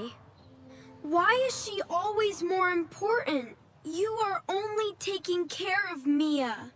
Why? Why is she always more important? You are only taking care of Mia.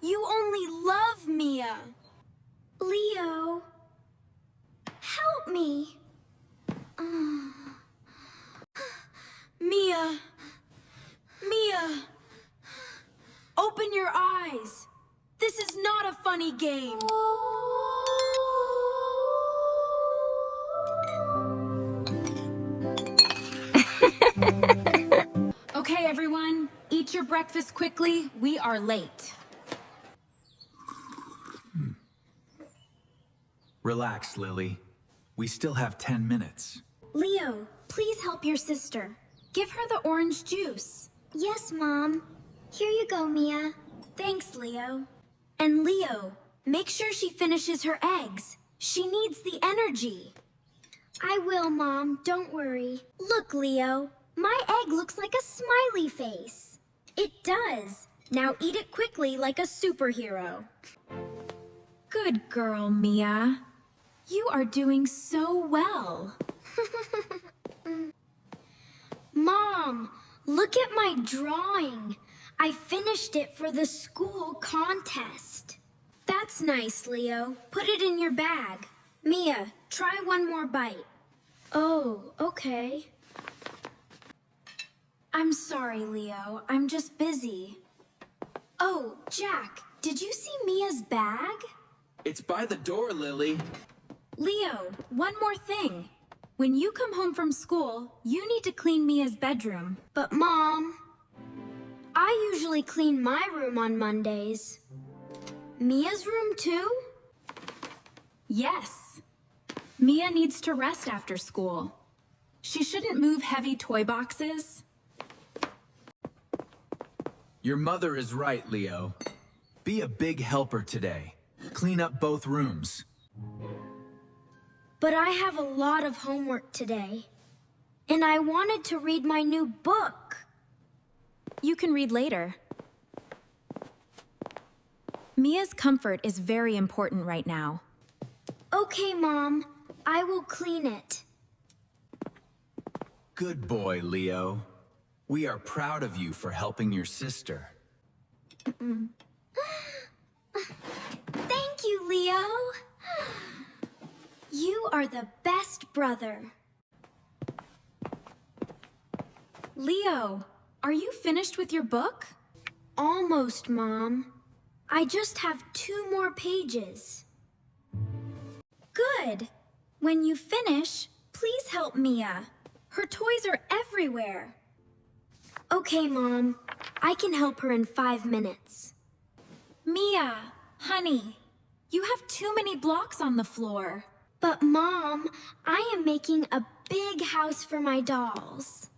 You only love Mia. Leo, help me. Mia. Mia. Open your eyes. This is not a funny game. Okay, everyone, eat your breakfast quickly. We are late. Relax, Lily. We still have 10 minutes. Leo, please help your sister. Give her the orange juice. Yes, Mom. Here you go, Mia. Thanks, Leo. And Leo, make sure she finishes her eggs. She needs the energy. I will, Mom. Don't worry. Look, Leo. My egg looks like a smiley face. It does. Now eat it quickly like a superhero. Good girl, Mia. You are doing so well. Mom, look at my drawing. I finished it for the school contest. That's nice, Leo. Put it in your bag. Mia, try one more bite. Oh, okay. I'm sorry, Leo. I'm just busy. Oh, Jack, did you see Mia's bag? It's by the door, Lily. Leo, one more thing. When you come home from school, you need to clean Mia's bedroom. But Mom, I usually clean my room on Mondays. Mia's room too? Yes. Mia needs to rest after school. She shouldn't move heavy toy boxes. Your mother is right, Leo. Be a big helper today. Clean up both rooms. But I have a lot of homework today. And I wanted to read my new book. You can read later. Mia's comfort is very important right now. Okay, Mom. I will clean it. Good boy, Leo. We are proud of you for helping your sister. Thank you, Leo. You are the best brother. Leo, are you finished with your book? Almost, Mom. I just have 2 more pages. Good. When you finish, please help Mia. Her toys are everywhere. Okay, Mom. I can help her in 5 minutes. Mia, honey, you have too many blocks on the floor. But Mom, I am making a big house for my dolls.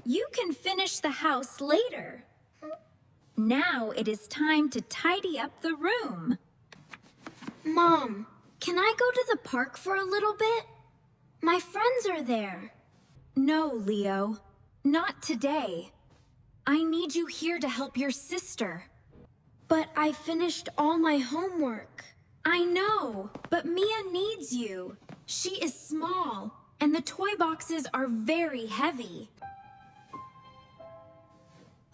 You can finish the house later. Now it is time to tidy up the room. Mom, can I go to the park for a little bit? My friends are there. No, Leo, not today. I need you here to help your sister. But I finished all my homework. I know, but Mia needs you. She is small, and the toy boxes are very heavy.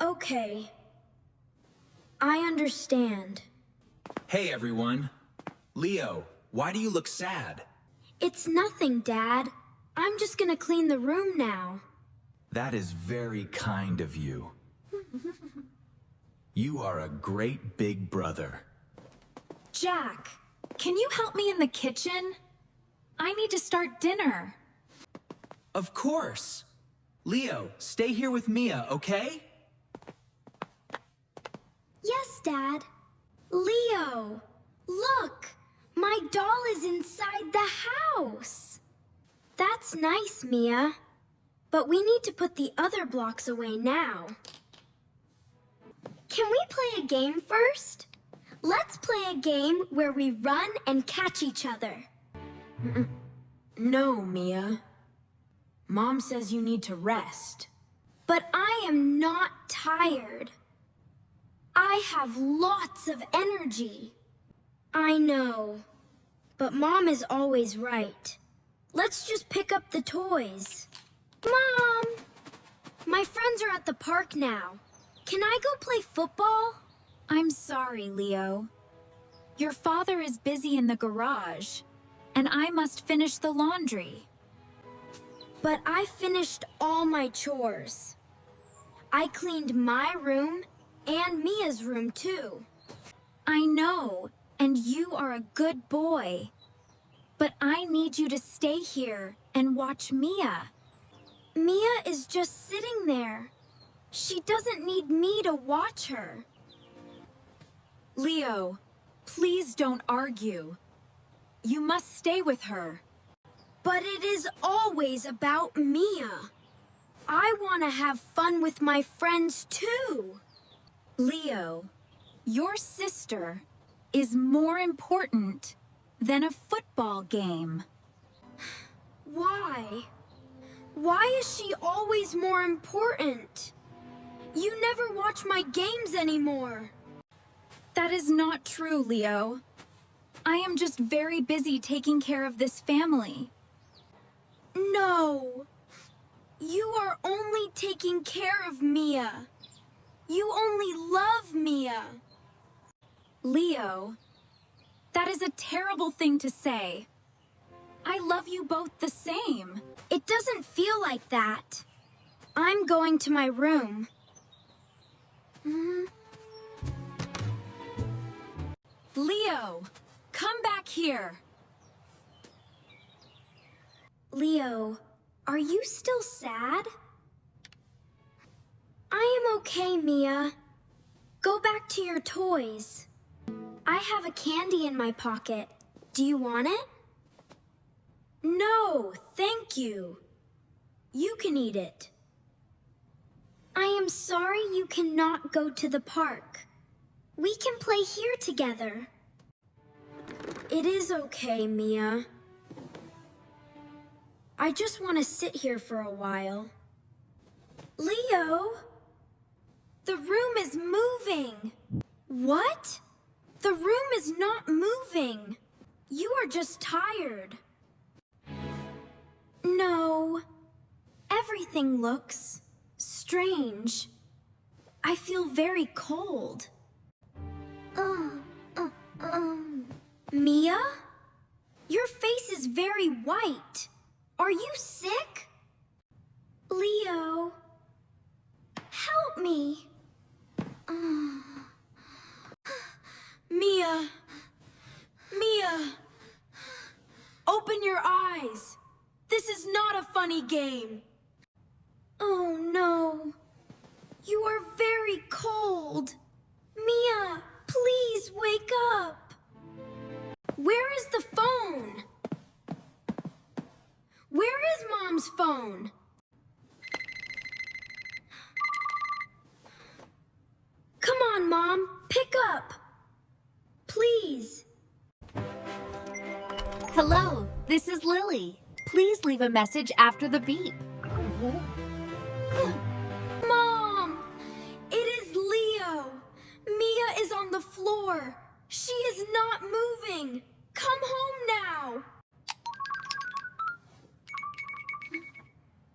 Okay. I understand. Hey, everyone. Leo, why do you look sad? It's nothing, Dad. I'm just gonna clean the room now. That is very kind of you. You are a great big brother. Jack, can you help me in the kitchen? I need to start dinner. Of course. Leo, stay here with Mia, okay? Yes, Dad. Leo, look! My doll is inside the house. That's nice, Mia. But we need to put the other blocks away now. Can we play a game first? Let's play a game where we run and catch each other. No, Mia. Mom says you need to rest. But I am not tired. I have lots of energy. I know. But Mom is always right. Let's just pick up the toys. Mom! My friends are at the park now. Can I go play football? I'm sorry, Leo. Your father is busy in the garage, and I must finish the laundry. But I finished all my chores. I cleaned my room and Mia's room too. I know, and you are a good boy. But I need you to stay here and watch Mia. Mia is just sitting there. She doesn't need me to watch her. Leo, please don't argue. You must stay with her. But it is always about Mia. I want to have fun with my friends too. Leo, your sister is more important than a football game. Why? Why is she always more important? You never watch my games anymore. That is not true, Leo. I am just very busy taking care of this family. No. You are only taking care of Mia. You only love Mia. Leo, that is a terrible thing to say. I love you both the same. It doesn't feel like that. I'm going to my room. Leo, come back here. Leo, are you still sad? I am okay, Mia. Go back to your toys. I have a candy in my pocket. Do you want it? No, thank you. You can eat it. I am sorry you cannot go to the park. We can play here together. It is okay, Mia. I just want to sit here for a while. Leo! The room is moving! What? The room is not moving. You are just tired. No. Everything looks strange. I feel very cold. Mia? Your face is very white. Are you sick? Leo, help me. Mia. Mia. Open your eyes. This is not a funny game. Oh no. You are very cold. Mia, please wake up. Where is the phone? Where is Mom's phone? Come on, Mom. Pick up. Please. Hello, this is Lily. Please leave a message after the beep. Mom! It is Leo. Mia is on the floor. She is not moving. Come home now.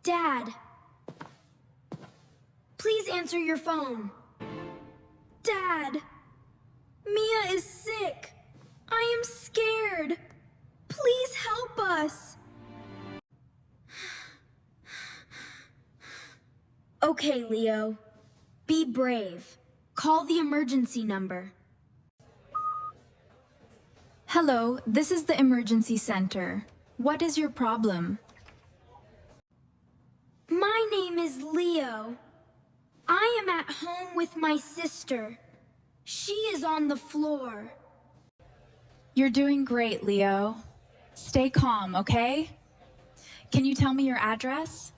Dad. Please answer your phone. Dad. Mia is sick. I am scared. Please help us. Okay, Leo. Be brave. Call the emergency number. Hello, this is the emergency center. What is your problem? My name is Leo. I am at home with my sister. She is on the floor. You're doing great, Leo. Stay calm, okay? Can you tell me your address?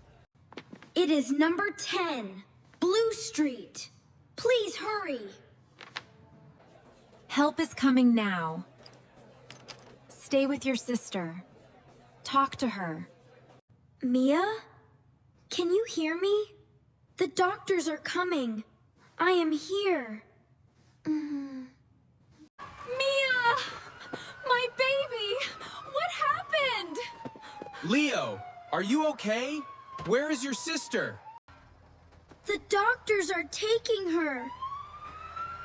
It is number 10, Blue Street. Please hurry. Help is coming now. Stay with your sister. Talk to her. Mia? Can you hear me? The doctors are coming. I am here. Mia! My baby! What happened? Leo, are you okay? Where is your sister? The doctors are taking her.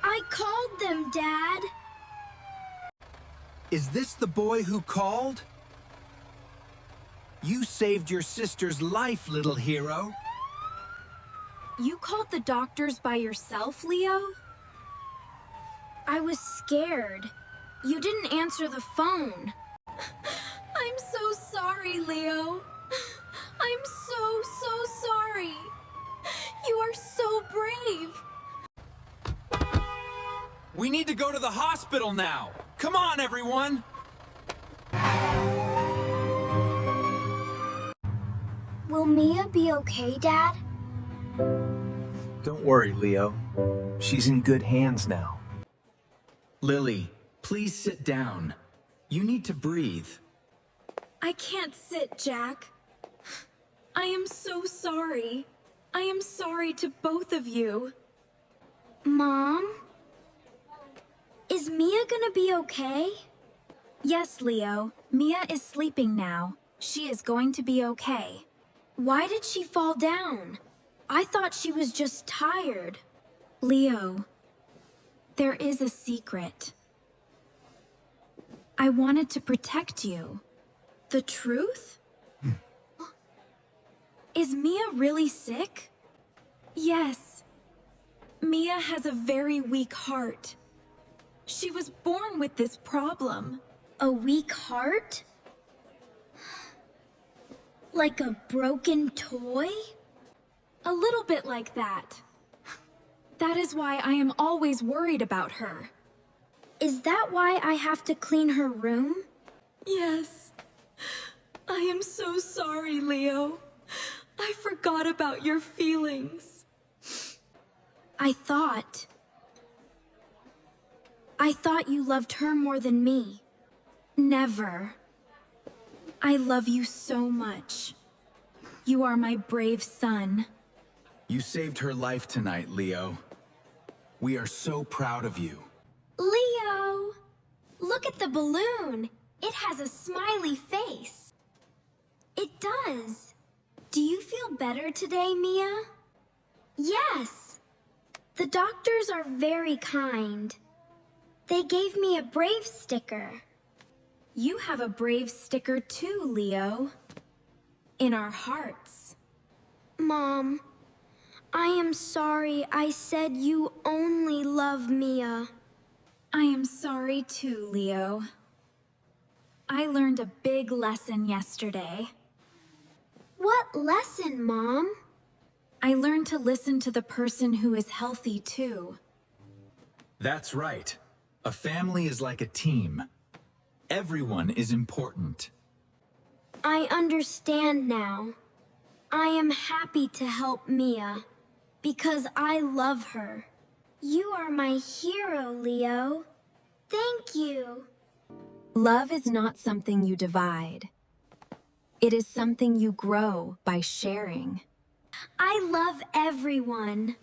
I called them, Dad. Is this the boy who called? You saved your sister's life, little hero. You called the doctors by yourself, Leo? I was scared. You didn't answer the phone. I'm so sorry, Leo. I'm so sorry. You are so brave. We need to go to the hospital now. Come on, everyone. Will Mia be okay, Dad? Don't worry, Leo. She's in good hands now. Lily, please sit down. You need to breathe. I can't sit, Jack. I am so sorry. I am sorry to both of you. Mom? Is Mia gonna be okay? Yes, Leo. Mia is sleeping now. She is going to be okay. Why did she fall down? I thought she was just tired. Leo, there is a secret. I wanted to protect you. The truth? Is Mia really sick? Yes. Mia has a very weak heart. She was born with this problem. A weak heart? Like a broken toy? A little bit like that. That is why I am always worried about her. Is that why I have to clean her room? Yes. I am so sorry, Leo. I forgot about your feelings. I thought you loved her more than me. Never. I love you so much. You are my brave son. You saved her life tonight, Leo. We are so proud of you. Leo! Look at the balloon. It has a smiley face. It does. Do you feel better today, Mia? Yes. The doctors are very kind. They gave me a brave sticker. You have a brave sticker too, Leo. In our hearts. Mom, I am sorry I said you only love Mia. I am sorry too, Leo. I learned a big lesson yesterday. What lesson, Mom? I learned to listen to the person who is healthy too. That's right. A family is like a team. Everyone is important. I understand now. I am happy to help Mia because I love her. You are my hero, Leo. Thank you. Love is not something you divide. It is something you grow by sharing. I love everyone.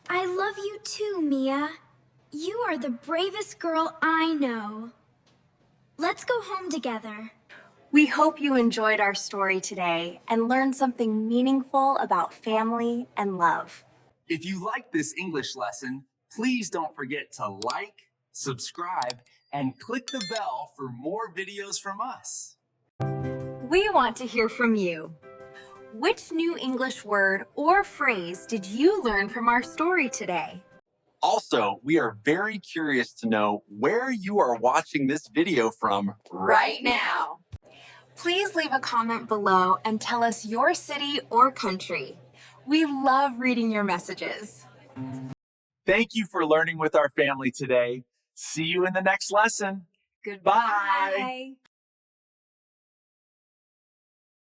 I love you too, Mia. You are the bravest girl I know. Let's go home together. We hope you enjoyed our story today and learned something meaningful about family and love. If you like this English lesson, please don't forget to like, subscribe, and click the bell for more videos from us. We want to hear from you. Which new English word or phrase did you learn from our story today? Also, we are very curious to know where you are watching this video from Right now. Please leave a comment below and tell us your city or country. We love reading your messages. Thank you for learning with our family today. See you in the next lesson. Goodbye.